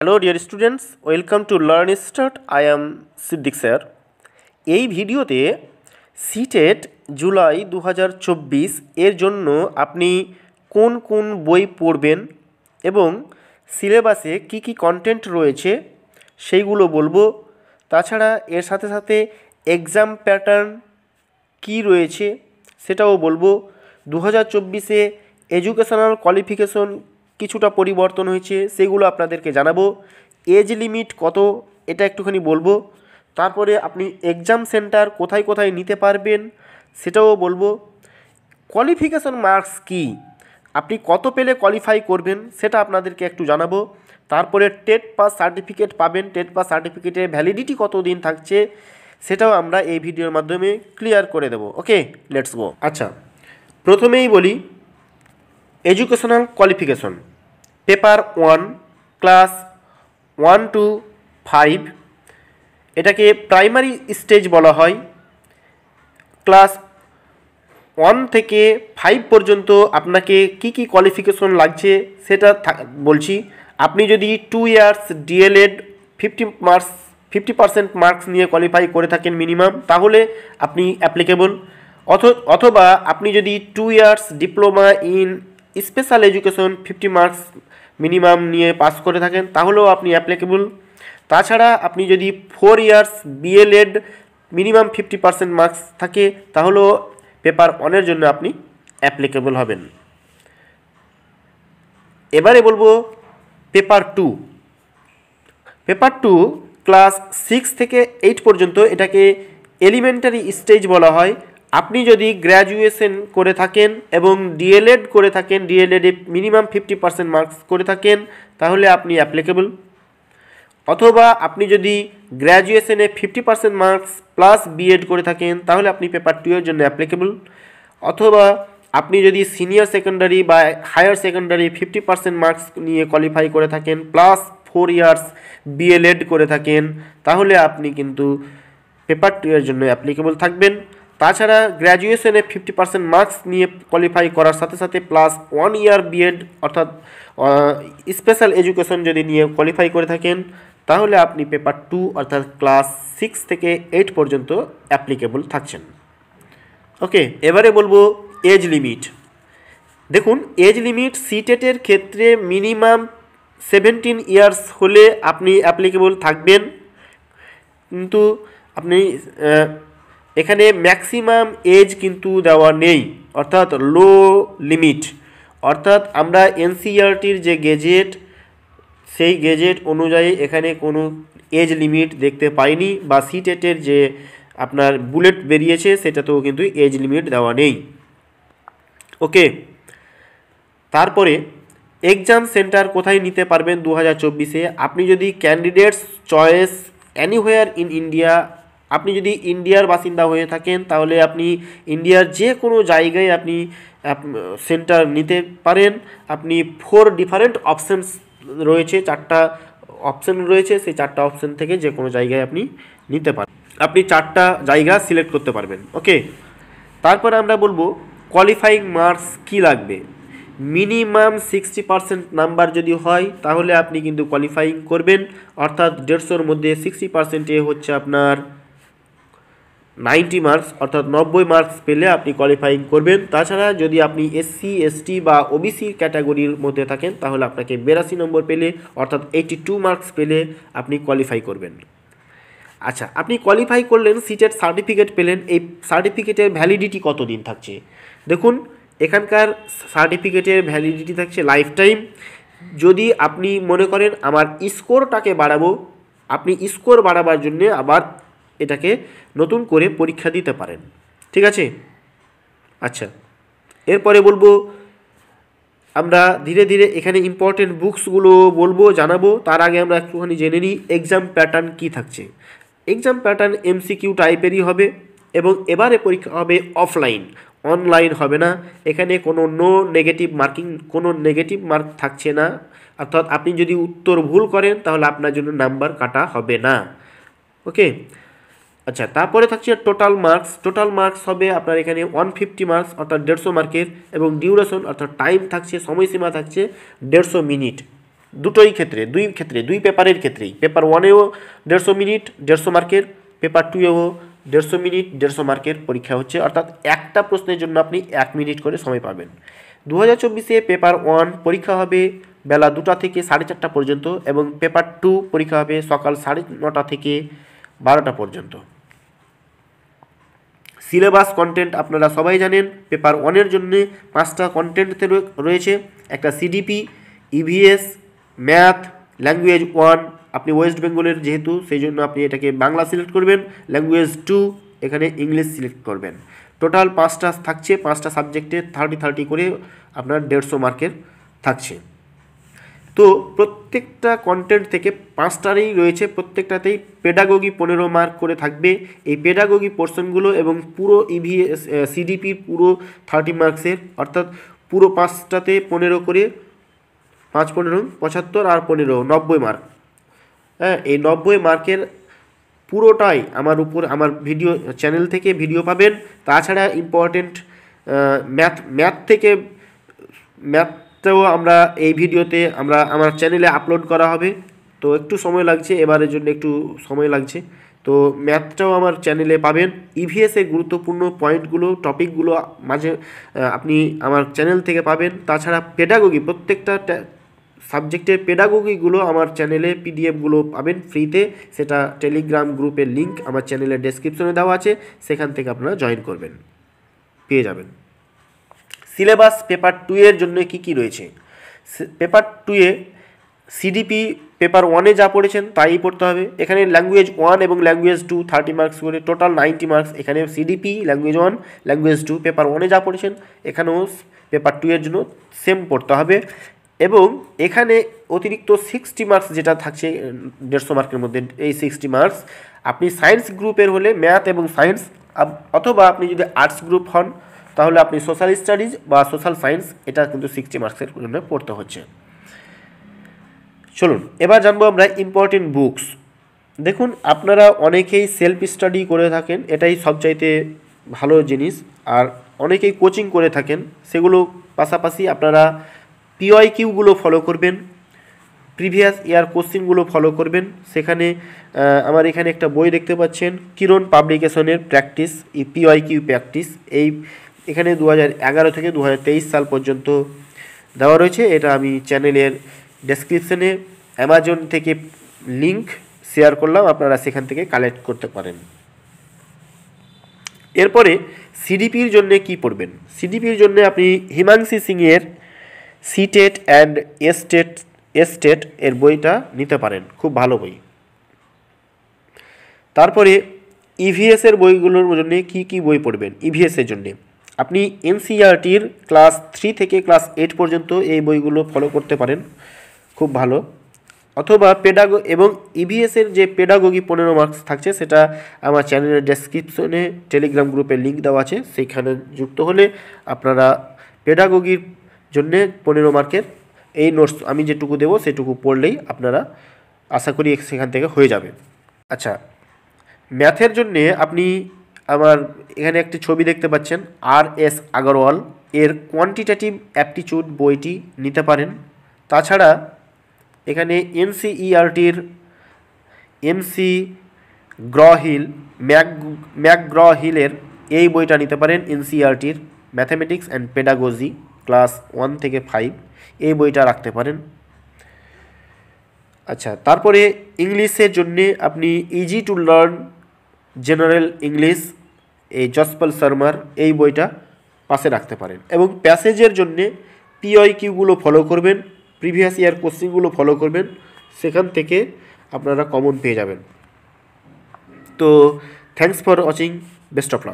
Hello dear students, welcome to learn start. I am Siddique sir. এই ভিডিওতে CTET July 2024 এর জন্য আপনি কোন কোন বই পড়বেন এবং সিলেবাসে কি কি কন্টেন্ট রয়েছে সেইগুলো বলবো। তাছাড়া এর সাথে সাথে এক্সাম প্যাটার্ন কি রয়েছে সেটাও বলবো। 2024-এ এডুকেশনাল কোয়ালিফিকেশন কিছুটা পরিবর্তন হয়েছে, সেগুলো আপনাদেরকে জানাবো। এজ লিমিট কত এটা একটুখানি বলবো। তারপরে আপনি এক্সাম সেন্টার কোথায় কোথায় নিতে পারবেন সেটাও বলবো। কোয়ালিফিকেশন মার্কস কি, আপনি কত পেলে কোয়ালিফাই করবেন সেটা আপনাদেরকে একটু জানাবো। তারপরে টেট পাস সার্টিফিকেট পাবেন, টেট পাস সার্টিফিকেটের ভ্যালিডিটি কত দিন থাকছে সেটাও আমরা এই ভিডিওর মাধ্যমে ক্লিয়ার করে দেবো। ওকে, লেটস গো। আচ্ছা, প্রথমেই বলি educational qualification paper 1 class 1 to 5, এটাকে প্রাইমারি স্টেজ বলা হয়। ক্লাস 1 থেকে 5 পর্যন্ত আপনাকে কি কি কোয়ালিফিকেশন লাগছে সেটা বলছি। আপনি যদি 2 ইয়ার্স ডিএলএড 50% মার্কস নিয়ে কোয়ালিফাই করে থাকেন মিনিমাম, তাহলে আপনি অ্যাপ্লিকেবল। অথবা আপনি যদি 2 years diploma in special education 50 marks minimum নিয়ে পাস করে থাকেন তাহলেও আপনি অ্যাপ্লিকেবল। তাছাড়া আপনি যদি 4 ইয়ার্স বিএলএড মিনিমাম 50% মার্কস থাকে তাহলেও পেপার 1-এর জন্য আপনি অ্যাপ্লিকেবল হবেন। এবারে বলবো পেপার 2। পেপার 2 ক্লাস 6 থেকে 8 পর্যন্ত, এটাকে এলিমেন্টারি স্টেজ বলা হয়। আপনি যদি গ্র্যাজুয়েশন করে থাকেন এবং ডিএলএড করে থাকেন, ডিএলএডে মিনিমাম 50% মার্কস করে থাকেন তাহলে আপনি অ্যাপ্লিকেবল। অথবা আপনি যদি গ্র্যাজুয়েশনে 50% মার্কস প্লাস বিএড করে থাকেন তাহলে আপনি পেপার 2 এর জন্য অ্যাপ্লিকেবল। অথবা আপনি যদি সিনিয়র সেকেন্ডারি বা হায়ার সেকেন্ডারি 50% মার্কস নিয়ে কোয়ালিফাই করে থাকেন প্লাস 4 ইয়ার্স বিএলএড করে থাকেন তাহলে আপনি কিন্তু পেপার 2 এর জন্য অ্যাপ্লিকেবল থাকবেন। তাছাড়া গ্র্যাজুয়েশনে 50% মার্কস নিয়ে কোয়ালিফাই করার সাথে সাথে প্লাস 1 ইয়ার বিএড অর্থাৎ স্পেশাল এডুকেশন যদি নিয়ে কোয়ালিফাই করে থাকেন তাহলে আপনি পেপার 2 অর্থাৎ ক্লাস 6 থেকে 8 পর্যন্ত অ্যাপ্লিকেবল থাকছেন। ওকে, এবারে বলবো এজ লিমিট। দেখুন, এজ লিমিট সিটেটের ক্ষেত্রে মিনিমাম 17 ইয়ার্স হলে আপনি অ্যাপ্লিকেবল থাকবেন, কিন্তু আপনি এখানে ম্যাক্সিমাম এজ কিন্তু দেওয়া নেই, অর্থাৎ লো লিমিট। অর্থাৎ আমরা এনসিইআরটির যে গেজেট সেই গেজেট অনুযায়ী এখানে কোনো এজ লিমিট দেখতে পাইনি, বা সিটেটের যে আপনার বুলেট বেরিয়েছে সেটাতেও কিন্তু এজ লিমিট দেওয়া নেই। ওকে, তারপরে এক্সাম সেন্টার কোথায় নিতে পারবেন 2024-এ। আপনি যদি candidates choice anywhere in India, আপনি যদি ইন্ডিয়ার বাসিন্দা হয়ে থাকেন তাহলে আপনি ইন্ডিয়ার যে কোনো জায়গায় আপনি সেন্টার নিতে পারেন। আপনি 4 ডিফারেন্ট অপশানস রয়েছে, 4টা অপশান রয়েছে, সেই 4টা অপশান থেকে যে কোনো জায়গায় আপনি নিতে পারেন। আপনি 4টা জায়গা সিলেক্ট করতে পারবেন। ওকে, তারপরে আমরা বলবো কোয়ালিফাইং মার্কস কি লাগবে। মিনিমাম 60% নাম্বার যদি হয় তাহলে আপনি কিন্তু কোয়ালিফাইং করবেন, অর্থাৎ 150-এর মধ্যে 60% হচ্ছে আপনার 90 মার্কস, অর্থাৎ 90 মার্কস পেলে আপনি কোয়ালিফাইং করবেন। তাছাড়া যদি আপনি এসসি এসটি বা ওবিসি ক্যাটাগরির মধ্যে থাকেন তাহলে আপনাকে 82 নম্বর পেলে অর্থাৎ 82 মার্কস পেলে আপনি কোয়ালিফাই করবেন। আচ্ছা, আপনি কোয়ালিফাই করলেন, সিটেট সার্টিফিকেট পেলেন, এই সার্টিফিকেটের ভ্যালিডিটি কত দিন থাকছে। দেখুন, এখানকার সার্টিফিকেটের ভ্যালিডিটি থাকছে লাইফ টাইম। যদি আপনি মনে করেন আমার স্কোরটাকে বাড়াবো, আপনি স্কোর বাড়াবার জন্য আবার এটাকে নতুন করে পরীক্ষা দিতে পারেন। ঠিক আছে। আচ্ছা, এরপরে বলবো আমরা ধীরে ধীরে এখানে ইম্পর্টেন্ট বুকসগুলো বলবো, জানাবো। তার আগে আমরা একটুখানি জেনে নিই এক্সাম প্যাটার্ন কী থাকছে। এক্সাম প্যাটার্ন এমসিকিউ টাইপেরই হবে এবং এবারে পরীক্ষা হবে অফলাইন, অনলাইন হবে না। এখানে কোনো কোনো নেগেটিভ মার্ক থাকছে না, অর্থাৎ আপনি যদি উত্তর ভুল করেন তাহলে আপনার জন্য নাম্বার কাটা হবে না। ওকে, আচ্ছা, তারপরে থাকছে টোটাল মার্কস। টোটাল মার্কস হবে আপনার এখানে 150 মার্কস অর্থাৎ 150 মার্কের, এবং ডিউরেশন অর্থাৎ টাইম থাকছে, সময়সীমা থাকছে 150 মিনিট। দুই ক্ষেত্রে দুই পেপারের ক্ষেত্রেই, পেপার 1-এও 150 মিনিট 150 মার্কের, পেপার 2-এও 150 মিনিট 150 মার্কের পরীক্ষা হচ্ছে, অর্থাৎ একটা প্রশ্নের জন্য আপনি 1 মিনিট করে সময় পাবেন। 2024-এ পেপার 1 পরীক্ষা হবে বেলা 2টা থেকে 4:30 পর্যন্ত এবং পেপার 2 পরীক্ষা হবে সকাল 9:30 থেকে 12টা পর্যন্ত। সিলেবাস কন্টেন্ট আপনারা সবাই জানেন, পেপার 1-এর জন্য 5টা কন্টেন্টতে রয়েছে, একটা সিডিপি, ইভিএস, ম্যাথ, ল্যাঙ্গুয়েজ 1, আপনি ওয়েস্ট বেঙ্গলের যেহেতু সেই জন্য আপনি এটাকে বাংলা সিলেক্ট করবেন, ল্যাঙ্গুয়েজ 2 এখানে ইংলিশ সিলেক্ট করবেন। টোটাল 5টা থাকছে, 5টা সাবজেক্টে 30 করে আপনার 150 মার্কের থাকছে। তো প্রত্যেকটা কন্টেন্ট থেকে 5টারই রয়েছে, প্রত্যেকটাতেই পেডাগোগি 15 মার্ক করে থাকবে। এই পেডাগোগি পোর্শনগুলো এবং পুরো ইভিএস সিডিপির পুরো 30 মার্কসের, অর্থাৎ পুরো 5টাতে 15 করে, 5 15 75 আর 15 90 মার্ক। হ্যাঁ, এই 90 মার্কের পুরোটাই আমার ভিডিও চ্যানেল থেকে ভিডিও পাবেন। তাছাড়া ইম্পর্টেন্ট ম্যাথটাও আমরা এই ভিডিওতে আমার চ্যানেলে আপলোড করা হবে। তো একটু সময় লাগছে, এবারের জন্য একটু সময় লাগছে, তো ম্যাথটাও আমার চ্যানেলে পাবেন। ইভিএসের গুরুত্বপূর্ণ পয়েন্টগুলো, টপিকগুলো মাঝে আপনি আমার চ্যানেল থেকে পাবেন। তাছাড়া পেডাগোগি, প্রত্যেকটা সাবজেক্টের পেডাগোগিগুলো আমার চ্যানেলে পিডিএফগুলো পাবেন ফ্রিতে, সেটা টেলিগ্রাম গ্রুপের লিঙ্ক আমার চ্যানেলের ডেসক্রিপশনে দেওয়া আছে, সেখান থেকে আপনারা জয়েন করবেন, পেয়ে যাবেন। সিলেবাস পেপার 2-এর জন্য কি রয়েছে? পেপার 2-এ সিডিপি পেপার 1-এ যা পড়েছেন তাই পড়তে হবে। এখানে ল্যাঙ্গুয়েজ 1 এবং ল্যাঙ্গুয়েজ 2 30 মার্কস করে, টোটাল 90 মার্কস। এখানে সিডিপি, ল্যাঙ্গুয়েজ 1, ল্যাঙ্গুয়েজ 2 পেপার 1-এ যা পড়েছেন এখানেও পেপার 2-এর জন্য সেম পড়তে হবে। এবং এখানে অতিরিক্ত 60 মার্কস যেটা থাকছে 150 মার্কের মধ্যে, এই 60 মার্কস আপনি সায়েন্স গ্রুপের হলে ম্যাথ এবং সায়েন্স, অথবা আপনি যদি আর্টস গ্রুপ হন তাহলে আপনি সোশ্যাল স্টাডিজ বা সোশ্যাল সায়েন্স, এটা কিন্তু 60 মার্কসের জন্য পড়তে হচ্ছে। চলুন এবার জানবো আমরা ইম্পর্টেন্ট বুকস। দেখুন, আপনারা অনেকেই সেলফ স্টাডি করে থাকেন, এটাই সবচাইতে ভালো জিনিস, আর অনেকেই কোচিং করে থাকেন, সেগুলো পাশাপাশি আপনারা পিওয়াইকিউগুলো ফলো করবেন, প্রিভিয়াস ইয়ার কোশ্চিনগুলো ফলো করবেন। সেখানে আমার এখানে একটা বই দেখতে পাচ্ছেন, কিরণ পাবলিকেশনের প্র্যাকটিস, পিওয়াইকিউ প্র্যাকটিস, এখানে 2011 থেকে 2023 সাল পর্যন্ত দেওয়া রয়েছে। এটা আমি চ্যানেলের ডেসক্রিপশনে অ্যামাজন থেকে লিঙ্ক শেয়ার করলাম, আপনারা সেখান থেকে কালেক্ট করতে পারেন। এরপরে সিডিপির জন্য কি পড়বেন? সিডিপির জন্য আপনি হিমাংশী সিংয়ের সিটেট অ্যান্ড এস্টেট এর বইটা নিতে পারেন, খুব ভালো বই। তারপরে ইভিএসের বইগুলোর জন্য কি বই পড়বেন? ইভিএসের জন্য আপনি এনসিইআরটির ক্লাস 3 থেকে ক্লাস 8 পর্যন্ত এই বইগুলো ফলো করতে পারেন, খুব ভালো। অথবা এবং ইভিএসের যে পেডাগোগি 15 মার্কস থাকছে, সেটা আমার চ্যানেলের ডেসক্রিপশনে টেলিগ্রাম গ্রুপের লিঙ্ক দেওয়া আছে, সেইখানে যুক্ত হলে আপনারা পেডাগোগির জন্যে 15 মার্কের এই নোটস আমি যেটুকু দেবো সেটুকু পড়লেই আপনারা আশা করি সেখান থেকে হয়ে যাবে। আচ্ছা, ম্যাথের জন্যে আপনি আমার এখানে একটি ছবি দেখতে পাচ্ছেন, RS আগরওয়াল এর কোয়ান্টিটেটিভ অ্যাপটিটিউড বইটি নিতে পারেন। তাছাড়া এখানে এনসিইআরটির MC ম্যাকগ্র-হিলের এই বইটা নিতে পারেন। এনসিইআরটির ম্যাথামেটিক্স অ্যান্ড পেডাগোজি ক্লাস 1 থেকে 5 এই বইটা রাখতে পারেন। আচ্ছা, তারপরে ইংলিশের জন্যে আপনি easy to learn general English, এই যশপাল শর্মার এই বইটা পাশে রাখতে পারেন। এবং প্যাসেজের জন্যে পিওয়াইকিউগুলো ফলো করবেন, প্রিভিয়াস ইয়ার কোশ্চিনগুলো ফলো করবেন, সেখান থেকে আপনারা কমন পেয়ে যাবেন। তো thanks for watching, best of luck.